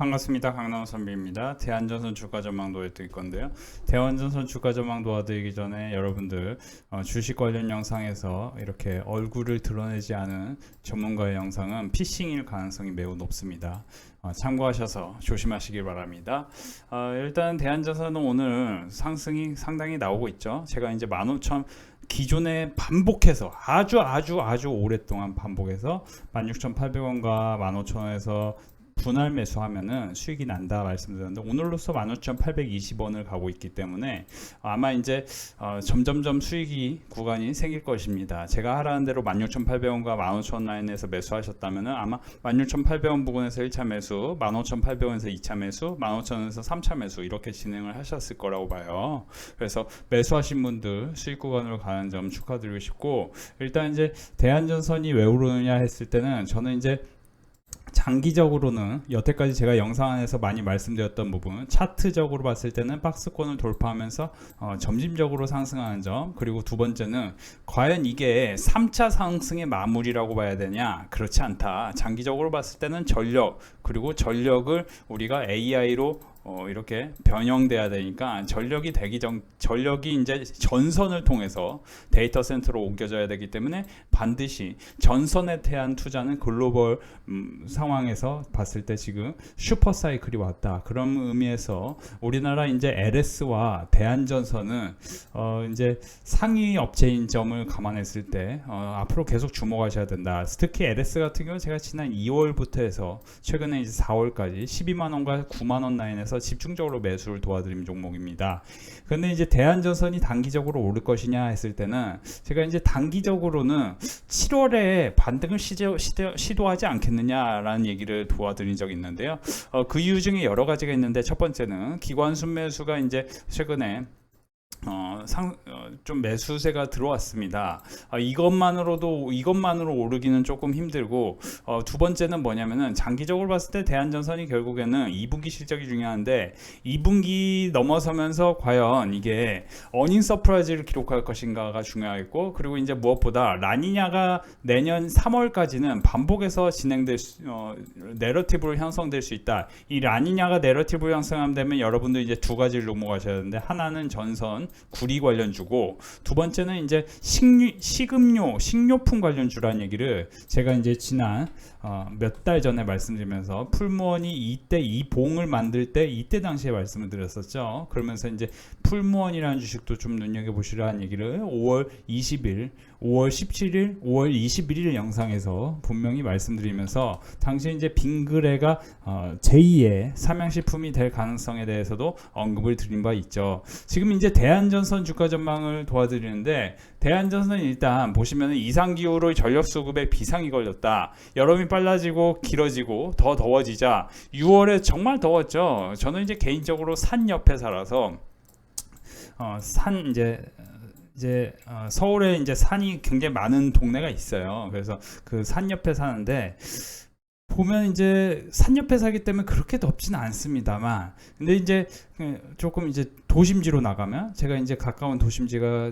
반갑습니다. 강남호 선배입니다. 대한전선 주가 전망 도와드릴 건데요. 대한전선 주가 전망 도와드리기 전에 여러분들 주식 관련 영상에서 이렇게 얼굴을 드러내지 않은 전문가의 영상은 피싱일 가능성이 매우 높습니다. 참고하셔서 조심하시길 바랍니다. 일단 대한전선은 오늘 상승이 상당히 나오고 있죠. 제가 이제 15,000 기존에 반복해서 아주 오랫동안 반복해서 16,800원과 15,000원에서 분할 매수하면은 수익이 난다 말씀드렸는데 오늘로서 15,820원을 가고 있기 때문에 아마 이제 점점점 수익이 구간이 생길 것입니다. 제가 하라는 대로 16,800원과 15,000원 라인에서 매수하셨다면은 아마 16,800원 부근에서 1차 매수, 15,800원에서 2차 매수, 15,000원에서 3차 매수 이렇게 진행을 하셨을 거라고 봐요. 그래서 매수하신 분들 수익 구간으로 가는 점 축하드리고 싶고, 일단 이제 대한전선이 왜 오르느냐 했을 때는 저는 이제 장기적으로는 여태까지 제가 영상 안에서 많이 말씀드렸던 부분, 차트적으로 봤을 때는 박스권을 돌파하면서 점진적으로 상승하는 점, 그리고 두 번째는 과연 이게 3차 상승의 마무리라고 봐야 되냐? 그렇지 않다. 장기적으로 봤을 때는 전력, 그리고 전력을 우리가 AI로 이렇게 변형돼야 되니까 전력이 이제 전선을 통해서 데이터 센터로 옮겨져야 되기 때문에 반드시 전선에 대한 투자는 글로벌 상황에서 봤을 때 지금 슈퍼 사이클이 왔다. 그런 의미에서 우리나라 이제 LS와 대한전선은 이제 상위 업체인 점을 감안했을 때 앞으로 계속 주목하셔야 된다. 특히 LS 같은 경우는 제가 지난 2월부터 해서 최근에 이제 4월까지 12만원과 9만원 라인에서 집중적으로 매수를 도와드린 종목입니다. 근데 이제 대한전선이 단기적으로 오를 것이냐 했을 때는 제가 이제 단기적으로는 7월에 반등을 시도하지 않겠느냐라는 얘기를 도와드린 적이 있는데요. 그 이유 중에 여러 가지가 있는데, 첫 번째는 기관 순매수가 이제 최근에 좀 매수세가 들어왔습니다. 이것만으로 오르기는 조금 힘들고, 두 번째는 뭐냐면은 장기적으로 봤을 때 대한전선이 결국에는 2분기 실적이 중요한데 2분기 넘어서면서 과연 이게 어닝 서프라이즈를 기록할 것인가가 중요하겠고, 그리고 이제 무엇보다 라니냐가 내년 3월까지는 반복해서 내러티브로 형성될 수 있다. 이 라니냐가 내러티브로 형성되면 여러분들 이제 두 가지를 넘어가셔야 되는데, 하나는 전선 구리 관련주고, 두 번째는 이제 식료품 관련주라는 얘기를 제가 이제 지난 몇 달 전에 말씀드리면서 풀무원이 이때 이 봉을 만들 때 이때 당시에 말씀을 드렸었죠. 그러면서 이제 풀무원이라는 주식도 좀 눈여겨보시라는 얘기를 5월 20일, 5월 17일, 5월 21일 영상에서 분명히 말씀드리면서 당시 이제 빙그레가 제2의 삼양식품이 될 가능성에 대해서도 언급을 드린 바 있죠. 지금 이제 대한전선 주가 전망을 도와드리는데, 대한전선은 일단 보시면 이상기후로 전력수급에 비상이 걸렸다. 여름이 빨라지고 길어지고 더 더워지자 6월에 정말 더웠죠. 저는 이제 개인적으로 산 옆에 살아서 서울에 이제 산이 굉장히 많은 동네가 있어요. 그래서 그 산 옆에 사는데 보면 이제 산 옆에 살기 때문에 그렇게 덥지는 않습니다만, 근데 이제 조금 이제 도심지로 나가면, 제가 이제 가까운 도심지가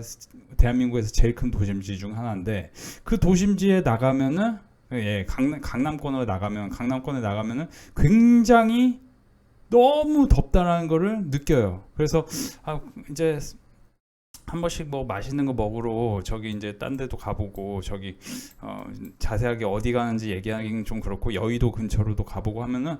대한민국에서 제일 큰 도심지 중 하나인데, 그 도심지에 나가면은 강남권에 나가면은 굉장히 너무 덥다라는 거를 느껴요. 그래서 이제 한 번씩 뭐 맛있는 거 먹으러 저기 이제 딴 데도 가보고, 저기 자세하게 어디 가는지 얘기하기는 좀 그렇고 여의도 근처로도 가보고 하면은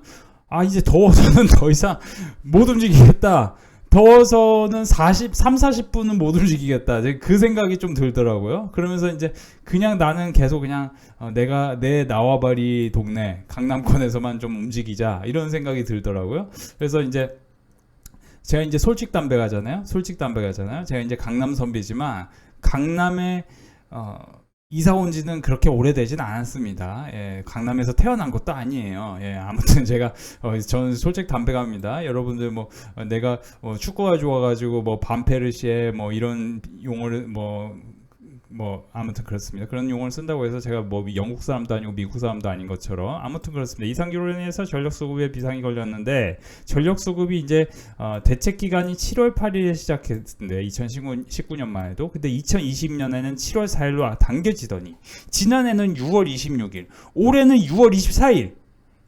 이제 더워서는 더 이상 못 움직이겠다. 더워서는 40분은 못 움직이겠다. 그 생각이 좀 들더라고요. 그러면서 이제 그냥 나는 계속 그냥 내 나와바리 동네 강남권에서만 좀 움직이자, 이런 생각이 들더라고요. 그래서 이제 제가 이제 솔직 담배 가잖아요. 제가 이제 강남 선비지만 강남에 이사 온 지는 그렇게 오래되진 않았습니다. 강남에서 태어난 것도 아니에요. 아무튼 저는 솔직 담배갑니다. 여러분들 내가 축구가 좋아가지고 반페르시에 이런 용어를 아무튼 그렇습니다. 그런 용어를 쓴다고 해서 제가 영국 사람도 아니고 미국 사람도 아닌 것처럼, 아무튼 그렇습니다. 이상기후로 인해서 전력 수급에 비상이 걸렸는데, 전력 수급이 이제 대책 기간이 7월 8일에 시작했는데 2019년만 해도, 근데 2020년에는 7월 4일로 당겨지더니 지난해는 6월 26일, 올해는 6월 24일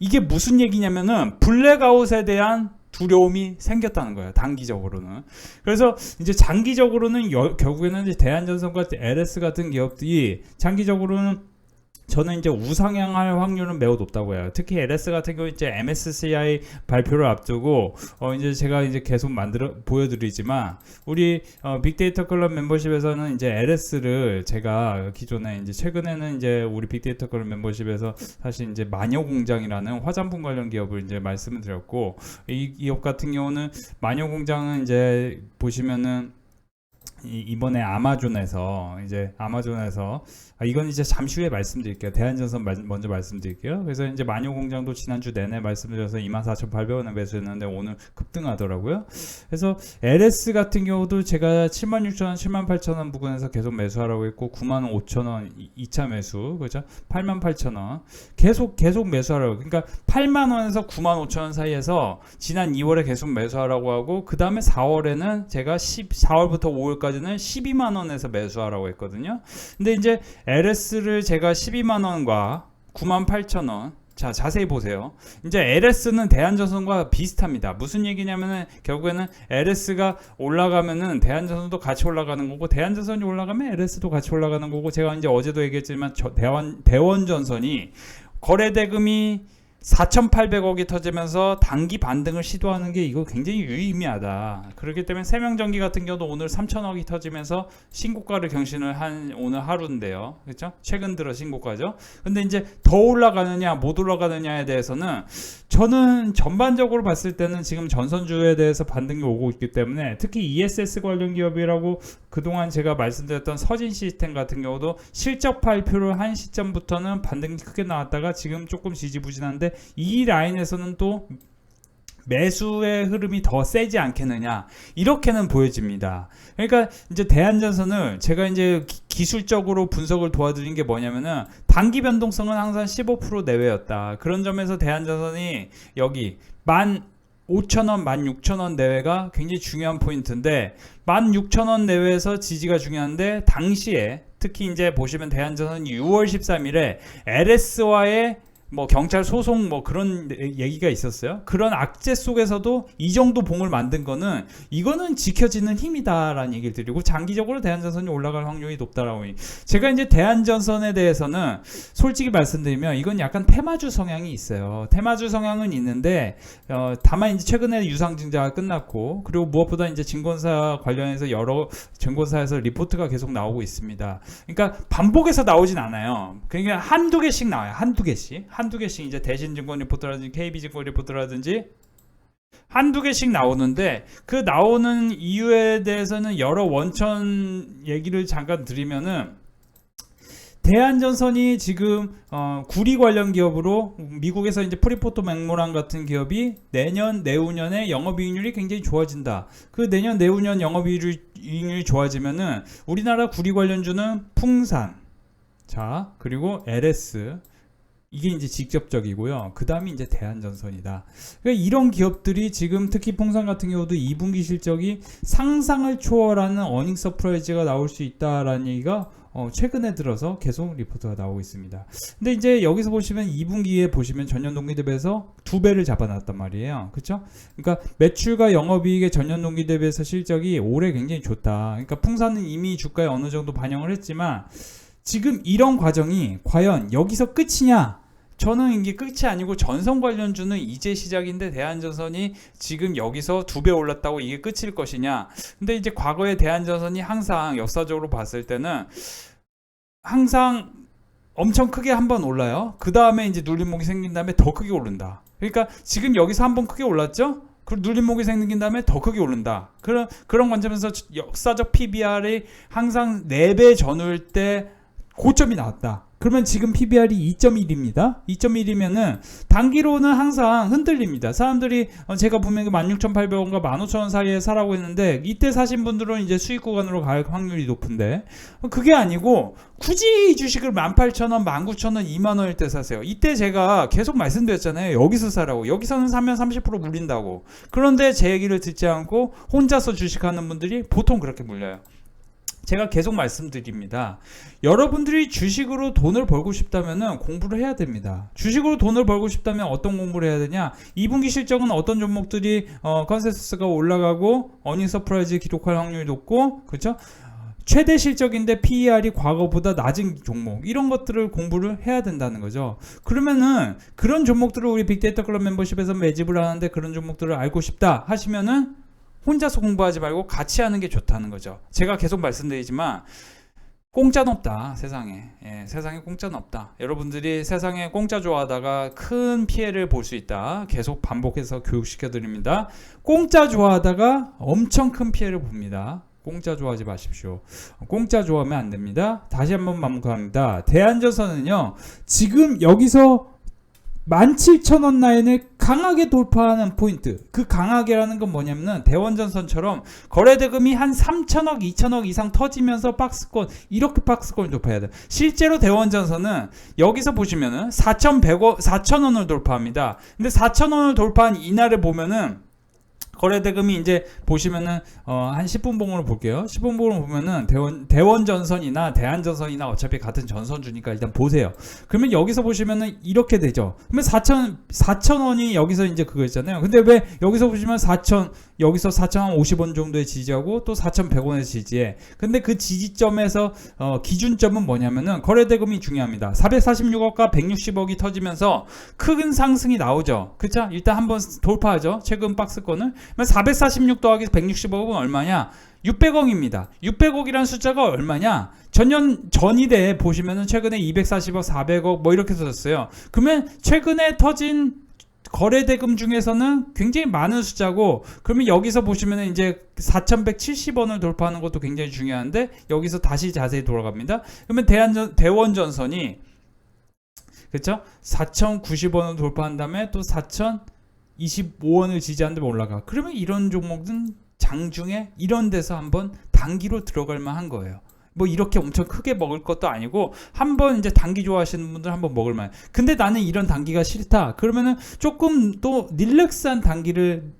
이게 무슨 얘기냐면은 블랙아웃에 대한 두려움이 생겼다는 거예요. 단기적으로는. 그래서 이제 장기적으로는 결국에는 이제 대한전선과 LS 같은 기업들이 장기적으로는 저는 이제 우상향할 확률은 매우 높다고 해요. 특히 LS 같은 경우 이제 MSCI 발표를 앞두고 이제 제가 이제 계속 보여드리지만 우리 빅데이터 클럽 멤버십에서는 이제 LS를 제가 기존에 이제 최근에는 이제 우리 빅데이터 클럽 멤버십에서 사실 이제 마녀공장이라는 화장품 관련 기업을 이제 말씀을 드렸고, 이 기업 같은 경우는 마녀공장은 이제 보시면은 이번에 아마존에서 이건 이제 잠시 후에 말씀드릴게요. 대한전선 먼저 말씀드릴게요. 그래서 이제 마녀공장도 지난주 내내 말씀드려서 24,800원에 매수했는데 오늘 급등하더라고요. 그래서 LS 같은 경우도 제가 76,000원, 78,000원 부근에서 계속 매수하라고 했고 95,000원 2차 매수, 그죠? 88,000원 계속 매수하라고. 그러니까 8만원에서 95,000원 사이에서 지난 2월에 계속 매수하라고 하고, 그 다음에 4월에는 제가 4월부터 5월까지는 12만원에서 매수하라고 했거든요. 근데 이제 LS를 제가 12만원과 98,000원, 자 자세히 보세요. 이제 LS는 대한전선과 비슷합니다. 무슨 얘기냐면은 결국에는 LS가 올라가면은 대한전선도 같이 올라가는 거고, 대한전선이 올라가면 LS도 같이 올라가는 거고, 제가 이제 어제도 얘기했지만 대원전선이 거래대금이 4,800억이 터지면서 단기 반등을 시도하는 게 이거 굉장히 유의미하다. 그렇기 때문에 세명전기 같은 경우도 오늘 3,000억이 터지면서 신고가를 경신을 한 오늘 하루인데요. 그렇죠? 최근 들어 신고가죠. 근데 이제 더 올라가느냐 못 올라가느냐에 대해서는 저는 전반적으로 봤을 때는 지금 전선주에 대해서 반등이 오고 있기 때문에, 특히 ESS 관련 기업이라고 그동안 제가 말씀드렸던 서진 시스템 같은 경우도 실적 발표를 한 시점부터는 반등이 크게 나왔다가 지금 조금 지지부진한데, 이 라인에서는 또 매수의 흐름이 더 세지 않겠느냐, 이렇게는 보여집니다. 그러니까 이제 대한전선을 제가 이제 기술적으로 분석을 도와드린 게 뭐냐면은 단기 변동성은 항상 15% 내외였다. 그런 점에서 대한전선이 여기 15,000원, 16,000원 내외가 굉장히 중요한 포인트인데, 16,000원 내외에서 지지가 중요한데, 당시에 특히 이제 보시면 대한전선이 6월 13일에 LS와의 뭐 경찰 소송 뭐 그런 얘기가 있었어요. 그런 악재 속에서도 이 정도 봉을 만든 거는 이거는 지켜지는 힘이다라는 얘기를 드리고, 장기적으로 대한전선이 올라갈 확률이 높다라고. 제가 이제 대한전선에 대해서는 솔직히 말씀드리면 이건 약간 테마주 성향이 있어요. 테마주 성향은 있는데 다만 이제 최근에 유상증자가 끝났고, 그리고 무엇보다 이제 증권사 관련해서 여러 증권사에서 리포트가 계속 나오고 있습니다. 그러니까 반복해서 나오진 않아요. 그러니까 한두 개씩 나와요. 한두 개씩 이제 대신증권 리포트라든지 KB증권 리포트라든지 한두 개씩 나오는데, 그 나오는 이유에 대해서는 여러 원천 얘기를 잠깐 드리면은, 대한전선이 지금 구리 관련 기업으로 미국에서 이제 프리포토 맥모란 같은 기업이 내년 내후년에 영업이익률이 굉장히 좋아진다. 그 내년 내후년 영업이익률이 좋아지면은 우리나라 구리 관련주는 풍산, 자 그리고 LS, 이게 이제 직접적이고요. 그 다음이 이제 대한전선이다. 그러니까 이런 기업들이 지금 특히 풍산 같은 경우도 2분기 실적이 상상을 초월하는 어닝 서프라이즈가 나올 수 있다라는 얘기가 최근에 들어서 계속 리포트가 나오고 있습니다. 근데 이제 여기서 보시면 2분기에 보시면 전년 동기 대비해서 2배를 잡아놨단 말이에요. 그렇죠? 그러니까 매출과 영업이익의 전년 동기 대비해서 실적이 올해 굉장히 좋다. 그러니까 풍산은 이미 주가에 어느 정도 반영을 했지만, 지금 이런 과정이 과연 여기서 끝이냐? 저는 이게 끝이 아니고 전선 관련주는 이제 시작인데 대한전선이 지금 여기서 2배 올랐다고 이게 끝일 것이냐. 근데 이제 과거에 대한전선이 항상 역사적으로 봤을 때는 항상 엄청 크게 한번 올라요. 그 다음에 이제 눌림목이 생긴 다음에 더 크게 오른다. 그러니까 지금 여기서 한번 크게 올랐죠? 그리고 눌림목이 생긴 다음에 더 크게 오른다. 그런 관점에서 역사적 PBR이 항상 4배 전후일 때 고점이 나왔다. 그러면 지금 PBR이 2.1입니다. 2.1이면은 단기로는 항상 흔들립니다. 사람들이 제가 분명히 16,800원과 15,000원 사이에 사라고 했는데, 이때 사신 분들은 이제 수익 구간으로 갈 확률이 높은데, 그게 아니고 굳이 이 주식을 18,000원, 19,000원, 2만원일 때 사세요. 이때 제가 계속 말씀드렸잖아요. 여기서 사라고. 여기서는 사면 30% 물린다고. 그런데 제 얘기를 듣지 않고 혼자서 주식하는 분들이 보통 그렇게 물려요. 제가 계속 말씀드립니다. 여러분들이 주식으로 돈을 벌고 싶다면 공부를 해야 됩니다. 주식으로 돈을 벌고 싶다면 어떤 공부를 해야 되냐? 2분기 실적은 어떤 종목들이 컨센서스가 올라가고 어닝 서프라이즈 기록할 확률이 높고, 그렇죠? 최대 실적인데 PER이 과거보다 낮은 종목, 이런 것들을 공부를 해야 된다는 거죠. 그러면은 그런 종목들을 우리 빅데이터 클럽 멤버십에서 매집을 하는데 그런 종목들을 알고 싶다 하시면은 혼자서 공부하지 말고 같이 하는 게 좋다는 거죠. 제가 계속 말씀드리지만 공짜는 없다, 세상에. 세상에 공짜는 없다. 여러분들이 세상에 공짜 좋아하다가 큰 피해를 볼 수 있다. 계속 반복해서 교육시켜 드립니다. 공짜 좋아하다가 엄청 큰 피해를 봅니다. 공짜 좋아하지 마십시오. 공짜 좋아하면 안 됩니다. 다시 한번 반복합니다. 대한전선은요, 지금 여기서 17,000원 라인을 강하게 돌파하는 포인트, 그 강하게라는 건 뭐냐면은 대원전선처럼 거래대금이 한 3천억 2천억 이상 터지면서 박스권, 이렇게 박스권을 돌파해야 돼요. 실제로 대원전선은 여기서 보시면은 4,100원 4,000원을 돌파합니다. 근데 4,000원을 돌파한 이날을 보면은 거래대금이 이제 보시면은 한 10분 봉으로 볼게요. 10분 봉으로 보면은 대원전선이나 대한전선이나 어차피 같은 전선주니까 일단 보세요. 그러면 여기서 보시면은 이렇게 되죠. 그러면 4,000원이 여기서 이제 그거 있잖아요. 근데 왜 여기서 보시면 여기서 4,050원 정도의 지지하고 또 4,100원의 지지해. 근데 그 지지점에서 기준점은 뭐냐면은 거래대금이 중요합니다. 446억과 160억이 터지면서 큰 상승이 나오죠. 그쵸? 일단 한번 돌파하죠. 최근 박스권을. 446 더하기 160억은 얼마냐? 600억입니다. 600억이라는 숫자가 얼마냐? 전일에 보시면은 최근에 240억, 400억 뭐 이렇게 터졌어요. 그러면 최근에 터진 거래대금 중에서는 굉장히 많은 숫자고, 그러면 여기서 보시면은 이제 4,170원을 돌파하는 것도 굉장히 중요한데, 여기서 다시 자세히 돌아갑니다. 그러면 대원전선이, 그쵸? 4,090원을 돌파한 다음에 또 4,025원을 지지하는 데 올라가. 그러면 이런 종목은 장중에 이런 데서 한번 단기로 들어갈 만한 거예요. 뭐 이렇게 엄청 크게 먹을 것도 아니고 한번 이제 단기 좋아하시는 분들 한번 먹을 만. 근데 나는 이런 단기가 싫다. 그러면은 조금 또 릴렉스한 단기를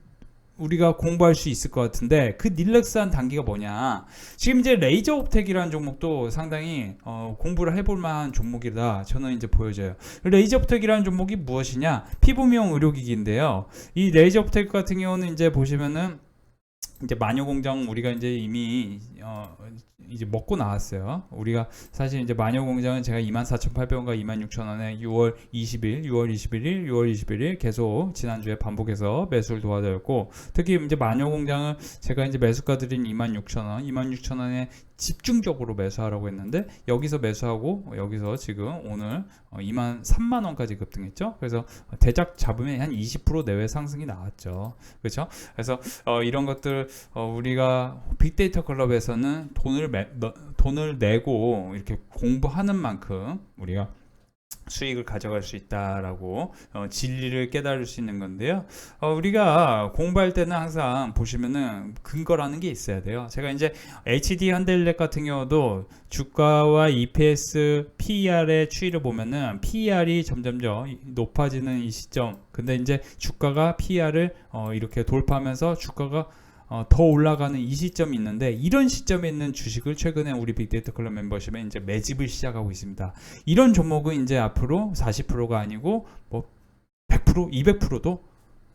우리가 공부할 수 있을 것 같은데, 그 릴렉스한 단기가 뭐냐? 지금 이제 레이저 옵텍이라는 종목도 상당히 공부를 해볼 만한 종목이다, 저는 이제 보여져요. 레이저 옵텍이라는 종목이 무엇이냐? 피부 미용 의료기기인데요. 이 레이저 옵텍 같은 경우는 이제 보시면은 이제 마녀공장 우리가 이제 이미 이제 먹고 나왔어요. 우리가 사실 이제 마녀공장은 제가 24,800원과 26,000원에 6월 20일, 6월 21일, 6월 21일 계속 지난주에 반복해서 매수를 도와드렸고, 특히 이제 마녀공장은 제가 이제 매수가 드린 26,000원, 26,000원에 집중적으로 매수하라고 했는데, 여기서 매수하고 여기서 지금 오늘 3만 원까지 급등했죠. 그래서 대작 잡으면 한 20% 내외 상승이 나왔죠. 그렇죠? 그래서 이런 것들 우리가 빅데이터 클럽에서는 돈을 내고 이렇게 공부하는 만큼 우리가 수익을 가져갈 수 있다라고 진리를 깨달을 수 있는 건데요. 우리가 공부할 때는 항상 보시면은 근거라는 게 있어야 돼요. 제가 이제 HD 현대일렉 같은 경우도 주가와 EPS, PER의 추이를 보면은 PER이 점점점 높아지는 이 시점. 근데 이제 주가가 PER을 이렇게 돌파하면서 주가가 더 올라가는 이 시점이 있는데, 이런 시점에 있는 주식을 최근에 우리 빅데이터 클럽 멤버십에 이제 매집을 시작하고 있습니다. 이런 종목은 이제 앞으로 40%가 아니고 뭐 100%, 200%도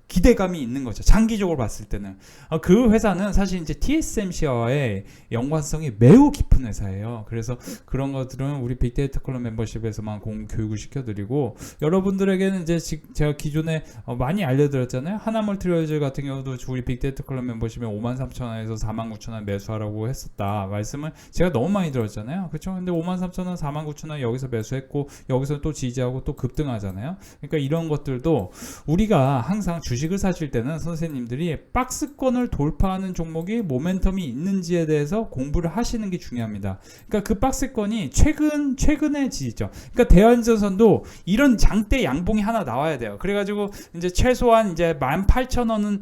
기대감이 있는 거죠. 장기적으로 봤을 때는. 그 회사는 사실 이제 TSMC와의 연관성이 매우 깊은 회사예요. 그래서 그런 것들은 우리 빅데이터 클럽 멤버십에서만 교육을 시켜드리고, 여러분들에게는 이제 제가 기존에 많이 알려드렸잖아요. 하나멀티리얼즈 같은 경우도 우리 빅데이터 클럽 멤버십에 53,000원에서 49,000원 매수하라고 했었다 말씀을 제가 너무 많이 들었잖아요. 그렇죠? 근데 53,000원, 49,000원 여기서 매수했고, 여기서 또 지지하고 또 급등하잖아요. 그러니까 이런 것들도 우리가 항상 주식을 사실 때는 선생님들이 박스권을 돌파하는 종목이 모멘텀이 있는지에 대해서 공부를 하시는 게 중요합니다. 그러니까 그 박스권이 최근의 지지죠. 그러니까 대한전선도 이런 장대 양봉이 하나 나와야 돼요. 그래가지고 이제 최소한 이제 18,000원은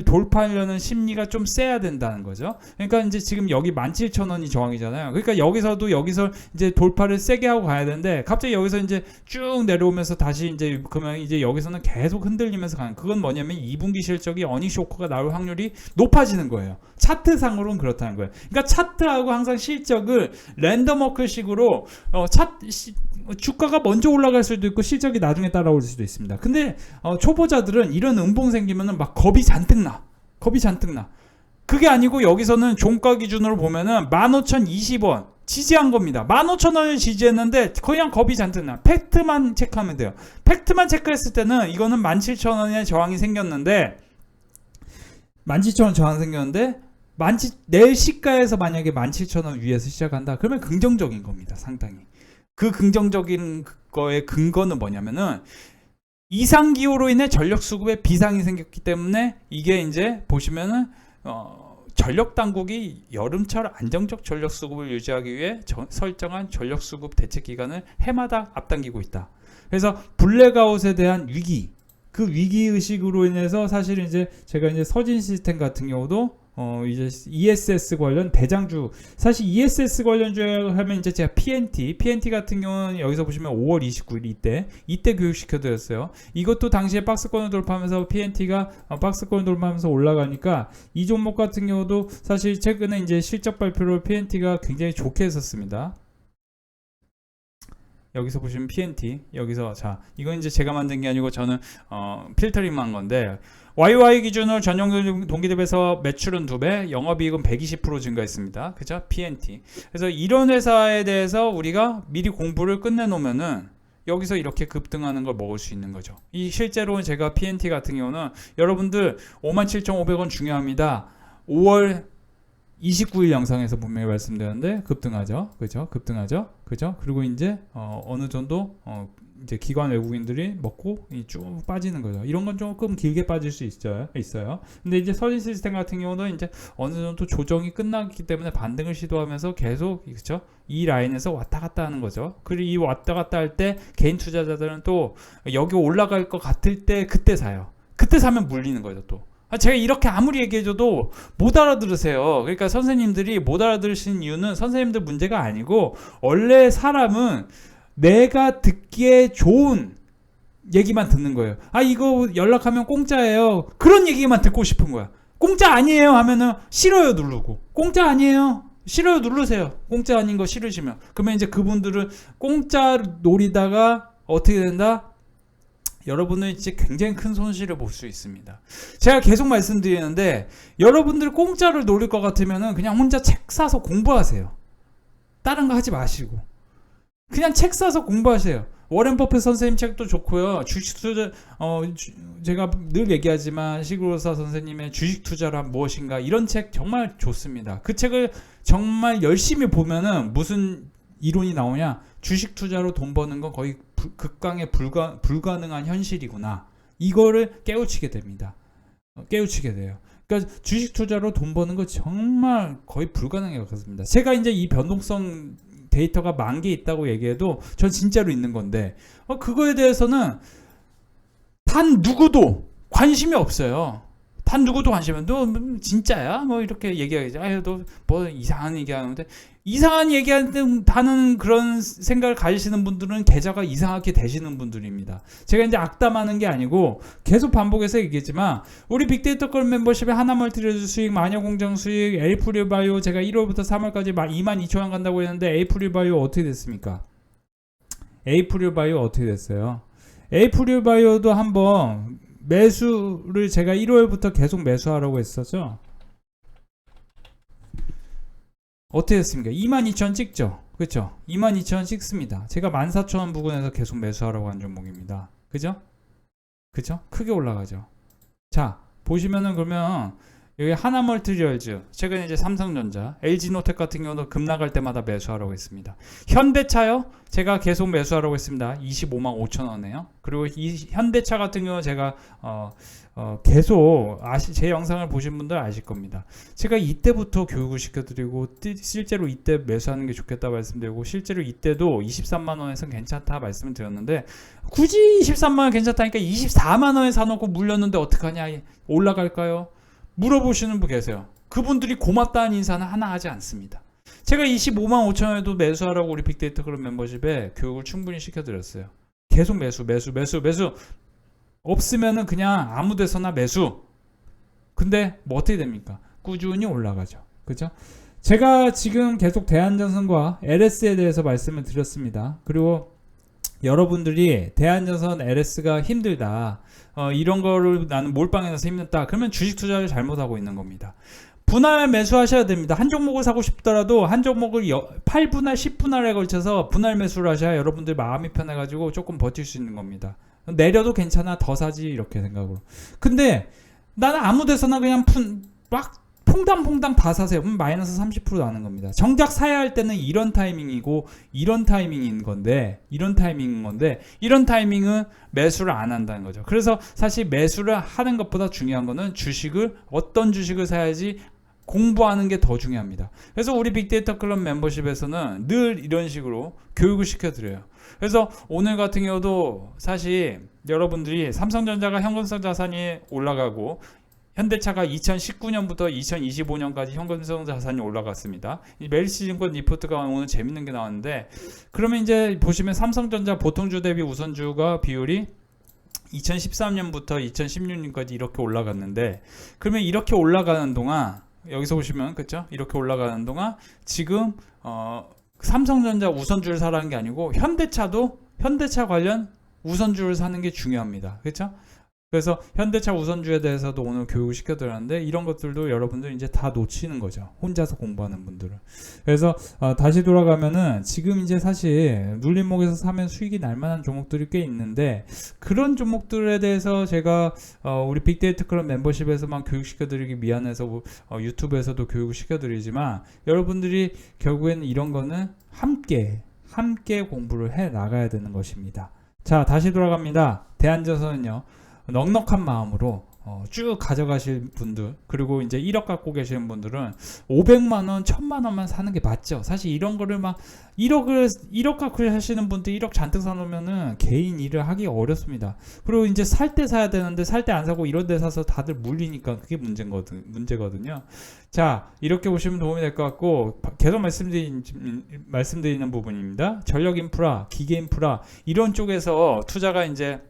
돌파하려는 심리가 좀 세야 된다는 거죠. 그러니까 이제 지금 여기 17,000원이 저항이잖아요. 그러니까 여기서 이제 돌파를 세게 하고 가야 되는데 갑자기 여기서 이제 쭉 내려오면서 다시 이제 그러면 이제 여기서는 계속 흔들리면서 가는, 그건 뭐냐면 2분기 실적이 어닝 쇼크가 나올 확률이 높아지는 거예요. 차트상으로는 그렇다는 거예요. 그러니까 차트하고 항상 실적을 랜덤워크식으로 주가가 먼저 올라갈 수도 있고 실적이 나중에 따라올 수도 있습니다. 근데 초보자들은 이런 음봉 생기면은 막 겁이 잔뜩 나. 그게 아니고 여기서는 종가 기준으로 보면은 15,020원 지지한 겁니다. 15,000원을 지지했는데 그냥 겁이 잔뜩 나. 팩트만 체크하면 돼요. 팩트만 체크했을 때는 이거는 17,000원의 저항이 생겼는데 17,000원 저항 생겼는데 내일 시가에서 만약에 17,000원 위에서 시작한다. 그러면 긍정적인 겁니다. 상당히. 그 긍정적인 거의 근거는 뭐냐면은 이상기후로 인해 전력 수급에 비상이 생겼기 때문에 이게 이제 보시면은 전력 당국이 여름철 안정적 전력 수급을 유지하기 위해 설정한 전력 수급 대책 기간을 해마다 앞당기고 있다. 그래서 블랙아웃에 대한 위기, 그 위기 의식으로 인해서 사실 이제 제가 이제 서진 시스템 같은 경우도 이제 ESS 관련 대장주, 사실 ESS 관련주 하면 이제 제가 PNT 같은 경우는 여기서 보시면 5월 29일 이때 교육시켜 드렸어요. 이것도 당시에 박스권을 돌파하면서 PNT가 박스권을 돌파하면서 올라가니까 이 종목 같은 경우도 사실 최근에 이제 실적 발표로 PNT가 굉장히 좋게 했었습니다. 여기서 보시면 PNT, 여기서 자 이건 이제 제가 만든 게 아니고 저는 필터링한 건데 YY 기준으로 전년 동기 대비해서 매출은 2배, 영업이익은 120% 증가했습니다. 그죠? PNT. 그래서 이런 회사에 대해서 우리가 미리 공부를 끝내놓으면은 여기서 이렇게 급등하는 걸 먹을 수 있는 거죠. 이 실제로 제가 PNT 같은 경우는 여러분들 57,500원 중요합니다. 5월 29일 영상에서 분명히 말씀드렸는데 급등하죠. 급등하죠. 그리고 이제 어느 정도 이제 기관 외국인들이 먹고 쭉 빠지는 거죠. 이런 건 조금 길게 빠질 수 있어요. 근데 이제 서진 시스템 같은 경우는 이제 어느 정도 조정이 끝났기 때문에 반등을 시도하면서 계속 그렇죠? 이 라인에서 왔다 갔다 하는 거죠. 그리고 이 왔다 갔다 할 때 개인 투자자들은 또 여기 올라갈 것 같을 때 그때 사요. 그때 사면 물리는 거죠 또. 제가 이렇게 아무리 얘기해줘도 못 알아들으세요. 그러니까 선생님들이 못 알아들으시는 이유는 선생님들 문제가 아니고 원래 사람은 내가 듣기에 좋은 얘기만 듣는 거예요. 이거 연락하면 공짜예요. 그런 얘기만 듣고 싶은 거야. 공짜 아니에요 하면은 싫어요 누르고, 공짜 아니에요 싫어요 누르세요. 공짜 아닌 거 싫으시면. 그러면 이제 그분들은 공짜 노리다가 어떻게 된다? 여러분은 이제 굉장히 큰 손실을 볼 수 있습니다. 제가 계속 말씀드리는데 여러분들 공짜를 노릴 것 같으면 그냥 혼자 책 사서 공부하세요. 다른 거 하지 마시고 그냥 책 사서 공부하세요. 워렌 버핏 선생님 책도 좋고요. 주식 투자 제가 늘 얘기하지만 시그로사 선생님의 주식 투자란 무엇인가, 이런 책 정말 좋습니다. 그 책을 정말 열심히 보면은 무슨 이론이 나오냐, 주식 투자로 돈 버는 건 거의 극강의 불가능한 현실이구나. 이거를 깨우치게 됩니다. 깨우치게 돼요. 그러니까 주식 투자로 돈 버는 거 정말 거의 불가능해 같습니다. 제가 이제 이 변동성 데이터가 10,000개 있다고 얘기해도 전 진짜로 있는 건데 그거에 대해서는 단 누구도 관심이 없어요. 단 누구도 관심이 없어요. 너 진짜야? 뭐 이렇게 얘기하겠지. 너 뭐 이상한 얘기하는데, 이상한 얘기하는 그런 생각을 가지시는 분들은 계좌가 이상하게 되시는 분들입니다. 제가 이제 악담하는 게 아니고 계속 반복해서 얘기했지만 우리 빅데이터 걸 멤버십에 하나멀티레드 수익, 마녀공장 수익, 에이프릴바이오 제가 1월부터 3월까지 22,000원 간다고 했는데 에이프릴바이오 어떻게 됐습니까? 에이프릴바이오 어떻게 됐어요? 에이프릴바이오도 한번 매수를 제가 1월부터 계속 매수하라고 했었죠. 어떻게 됐습니까? 22,000 찍죠. 그렇죠? 22,000 찍습니다. 제가 14,000원 부근에서 계속 매수하라고 한 종목입니다. 그죠? 크게 올라가죠. 자, 보시면은 그러면 여기 하나멀티리얼즈, 최근에 이제 삼성전자, LG노텍 같은 경우도 급 나갈 때마다 매수하라고 했습니다. 현대차요, 제가 계속 매수하라고 했습니다. 25만 5천 원에요. 그리고 이 현대차 같은 경우 제가 계속 제 영상을 보신 분들 아실 겁니다. 제가 이때부터 교육을 시켜드리고 실제로 이때 매수하는 게 좋겠다 말씀드리고, 실제로 이때도 23만 원에선 괜찮다 말씀을 드렸는데, 굳이 23만 원 괜찮다니까 24만 원에 사놓고 물렸는데 어떡하냐, 올라갈까요? 물어보시는 분 계세요. 그분들이 고맙다는 인사는 하나 하지 않습니다. 제가 25만 5천 원에도 매수하라고 우리 빅데이터 클럽 멤버십에 교육을 충분히 시켜드렸어요. 계속 매수. 없으면은 그냥 아무 데서나 매수. 근데 뭐 어떻게 됩니까? 꾸준히 올라가죠. 그죠? 제가 지금 계속 대한전선과 LS에 대해서 말씀을 드렸습니다. 그리고 여러분들이 대한전선 LS가 힘들다, 이런 거를 나는 몰빵해서 힘들다, 그러면 주식 투자를 잘못하고 있는 겁니다. 분할 매수하셔야 됩니다. 한 종목을 사고 싶더라도 한 종목을 8분할 10분할에 걸쳐서 분할 매수를 하셔야 여러분들 마음이 편해가지고 조금 버틸 수 있는 겁니다. 내려도 괜찮아, 더 사지, 이렇게 생각으로. 근데 나는 아무 데서나 그냥 막 퐁당퐁당 다 사세요. 그럼 마이너스 30% 나는 겁니다. 정작 사야 할 때는 이런 타이밍이고 이런 타이밍인 건데, 이런 타이밍은 매수를 안 한다는 거죠. 그래서 사실 매수를 하는 것보다 중요한 거는 어떤 주식을 사야지 공부하는 게 더 중요합니다. 그래서 우리 빅데이터 클럽 멤버십에서는 늘 이런 식으로 교육을 시켜드려요. 그래서 오늘 같은 경우도 사실 여러분들이 삼성전자가 현금성 자산이 올라가고, 현대차가 2019년부터 2025년까지 현금성 자산이 올라갔습니다. 이 메리츠증권 리포트가 오늘 재밌는 게 나왔는데, 그러면 이제 보시면 삼성전자 보통주 대비 우선주가 비율이 2013년부터 2016년까지 이렇게 올라갔는데, 그러면 이렇게 올라가는 동안, 여기서 보시면 그렇죠? 이렇게 올라가는 동안 지금 삼성전자 우선주를 사라는 게 아니고 현대차 관련 우선주를 사는 게 중요합니다. 그렇죠? 그래서 현대차 우선주에 대해서도 오늘 교육을 시켜드렸는데, 이런 것들도 여러분들 이제 다 놓치는 거죠. 혼자서 공부하는 분들은. 그래서 다시 돌아가면은 지금 이제 사실 눌림목에서 사면 수익이 날 만한 종목들이 꽤 있는데, 그런 종목들에 대해서 제가 우리 빅데이터 클럽 멤버십에서만 교육시켜드리기 미안해서 유튜브에서도 교육을 시켜드리지만, 여러분들이 결국에는 이런 거는 함께 공부를 해 나가야 되는 것입니다. 자, 다시 돌아갑니다. 대한전선은요, 넉넉한 마음으로 쭉 가져가실 분들, 그리고 이제 1억 갖고 계시는 분들은 500만원, 1000만원만 사는 게 맞죠. 사실 이런 거를 막 1억 갖고 하시는 분들 1억 잔뜩 사놓으면은 개인 일을 하기 어렵습니다. 그리고 이제 살 때 사야 되는데 살 때 안 사고 이런 데 사서 다들 물리니까 그게 문제거든요. 자, 이렇게 보시면 도움이 될 것 같고, 계속 말씀드리는 부분입니다. 전력 인프라, 기계 인프라, 이런 쪽에서 투자가 이제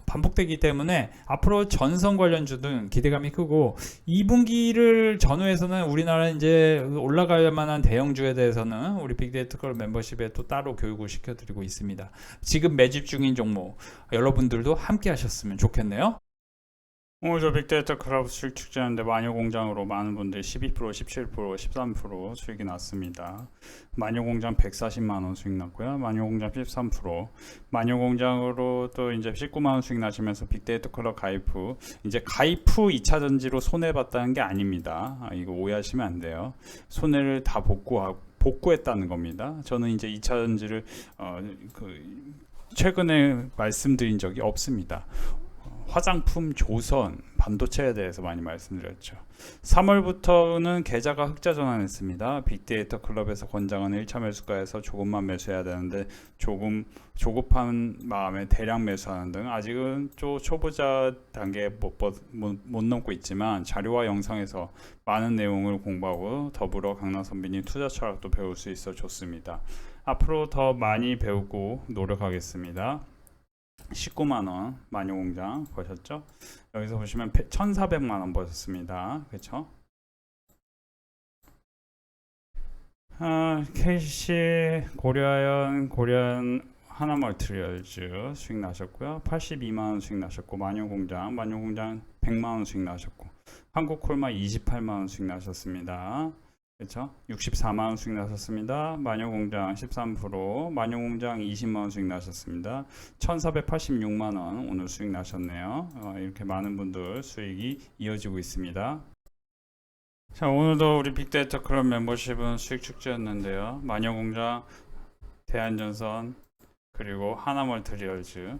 반복되기 때문에 앞으로 전선 관련주는 기대감이 크고, 2분기를 전후해서는 우리나라 이제 올라갈 만한 대형주에 대해서는 우리 빅데이터 클럽 멤버십에 또 따로 교육을 시켜드리고 있습니다. 지금 매집 중인 종목 여러분들도 함께 하셨으면 좋겠네요. 오늘 저 빅데이터 클럽 수익 축제하는데 마녀공장으로 많은 분들이 12%, 17%, 13% 수익이 났습니다. 마녀공장 140만원 수익 났고요. 마녀공장 13%, 마녀공장으로 또 이제 19만원 수익 나시면서 빅데이터 클럽 가입 후, 이제 가입 후 2차 전지로 손해봤다는 게 아닙니다. 이거 오해하시면 안 돼요. 손해를 다 복구했다는 겁니다. 저는 이제 2차 전지를 최근에 말씀드린 적이 없습니다. 화장품, 조선, 반도체에 대해서 많이 말씀드렸죠. 3월부터는 계좌가 흑자 전환했습니다. 빅데이터 클럽에서 권장하는 1차 매수가에서 조금만 매수해야 되는데 조급한 마음에 대량 매수하는 등 아직은 초보자 단계에 못 넘고 있지만, 자료와 영상에서 많은 내용을 공부하고 더불어 강남 선배님 투자 철학도 배울 수 있어 좋습니다. 앞으로 더 많이 배우고 노력하겠습니다. 19만원 마녀공장 보셨죠? 여기서 보시면 1400만원 버셨습니다. 그렇죠? KC, 고려아연 하나멀티리얼즈 수익 나셨고요. 82만원 수익 나셨고, 마녀공장 100만원 수익 나셨고, 한국콜마 28만원 수익 나셨습니다. 그렇죠? 64만 원 수익 나셨습니다. 마녀공장 13%, 마녀공장 20만 원 수익 나셨습니다. 1,486만 원 오늘 수익 나셨네요. 이렇게 많은 분들 수익이 이어지고 있습니다. 자, 오늘도 우리 빅데이터 클럽 멤버십은 수익 축제였는데요. 마녀공장, 대한전선, 그리고 하나멀티리얼즈,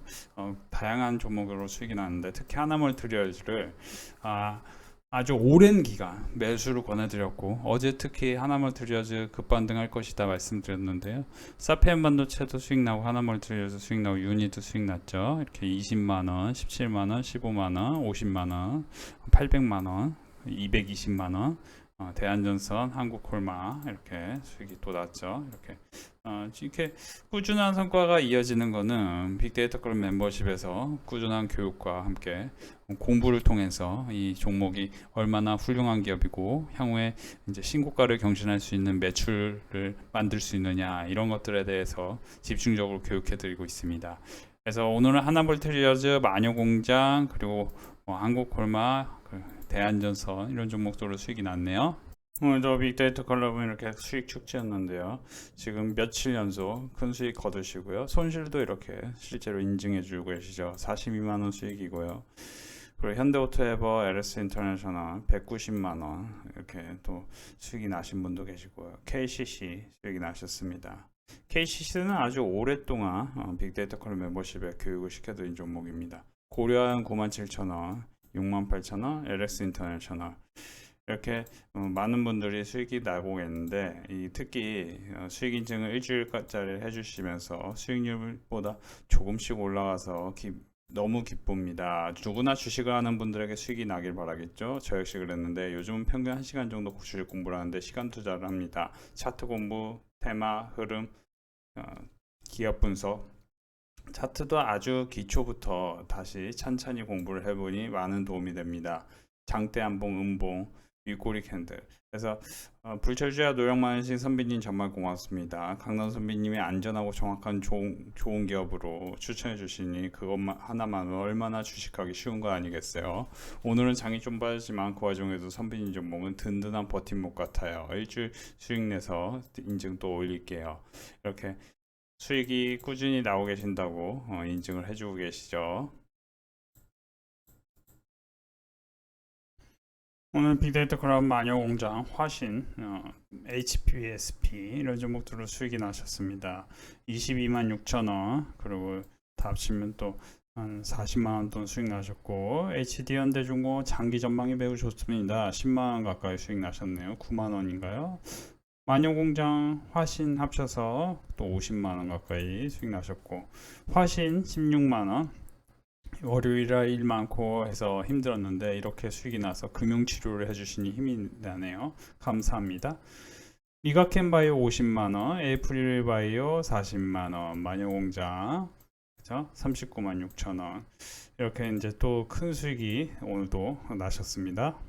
다양한 종목으로 수익이 나는데 특히 하나멀티리얼즈를 아주 오랜 기간 매수를 권해드렸고, 어제 특히 하나멀티리얼즈 급반등할 것이다 말씀드렸는데요. 사피엔 반도체도 수익 나고 하나멀티리얼즈 수익 나고 유니도 수익 났죠. 이렇게 20만원, 17만원, 15만원, 50만원, 800만원, 220만원, 대한전선, 한국콜마 이렇게 수익이 또 났죠. 이렇게 꾸준한 성과가 이어지는 거는 빅데이터 클럽 멤버십에서 꾸준한 교육과 함께 공부를 통해서 이 종목이 얼마나 훌륭한 기업이고 향후에 이제 신고가를 경신할 수 있는 매출을 만들 수 있느냐, 이런 것들에 대해서 집중적으로 교육해 드리고 있습니다. 그래서 오늘은 하나볼트리어즈, 마녀공장, 그리고 한국콜마, 대한전선 이런 종목들로 수익이 났네요. 오늘도 빅데이터 클럽은 이렇게 수익 축제였는데요. 지금 며칠 연속 큰 수익 거두시고요. 손실도 이렇게 실제로 인증해 주고 계시죠. 42만 원 수익이고요. 그리고 현대오토에버, LS 인터내셔널 190만 원 이렇게 또 수익이 나신 분도 계시고요. KCC 수익이 나셨습니다. KCC는 아주 오랫동안 빅데이터 클럽 멤버십에 교육을 시켜드린 종목입니다. 고려한 97,000원, 68,000원, LS 인터내셔널 이렇게 많은 분들이 수익이 나고 있는데, 특히 수익 인증을 일주일짜리 해주시면서 수익률보다 조금씩 올라가서 너무 기쁩니다. 누구나 주식을 하는 분들에게 수익이 나길 바라겠죠. 저 역시 그랬는데 요즘은 평균 1시간 정도 주식 공부를 하는데 시간 투자를 합니다. 차트 공부, 테마, 흐름, 기업 분석, 차트도 아주 기초부터 다시 찬찬히 공부를 해보니 많은 도움이 됩니다. 장대 한봉, 음봉, 윗꼬리 캔들. 그래서 불철주야 노력 많으신 선배님 정말 고맙습니다. 강남 선배님이 안전하고 정확한 좋은 기업으로 추천해 주시니 그것만 하나만 얼마나 주식하기 쉬운 거 아니겠어요. 오늘은 장이 좀 빠지지만 그 와중에도 선배님 종목은 든든한 버팀목 같아요. 일주일 수익 내서 인증 또 올릴게요. 이렇게 수익이 꾸준히 나오고 계신다고 인증을 해주고 계시죠. 오늘 빅데이터 클럽 마녀공장, 화신, HPSP 이런 종목들로 수익이 나셨습니다. 22만 6천 원, 그리고 다 합치면 또 한 40만 원 돈 수익 나셨고, HD현대중공업 장기 전망이 매우 좋습니다. 10만 원 가까이 수익 나셨네요. 9만 원인가요? 마녀공장, 화신 합쳐서 또 50만 원 가까이 수익 나셨고, 화신 16만 원. 월요일이라 일 많고 해서 힘들었는데 이렇게 수익이 나서 금융치료를 해주시니 힘이 나네요. 감사합니다. 미가캔바이오 50만원, 에이프릴바이오 40만원, 마녀공장 39만 6천원 이렇게 이제 또 큰 수익이 오늘도 나셨습니다.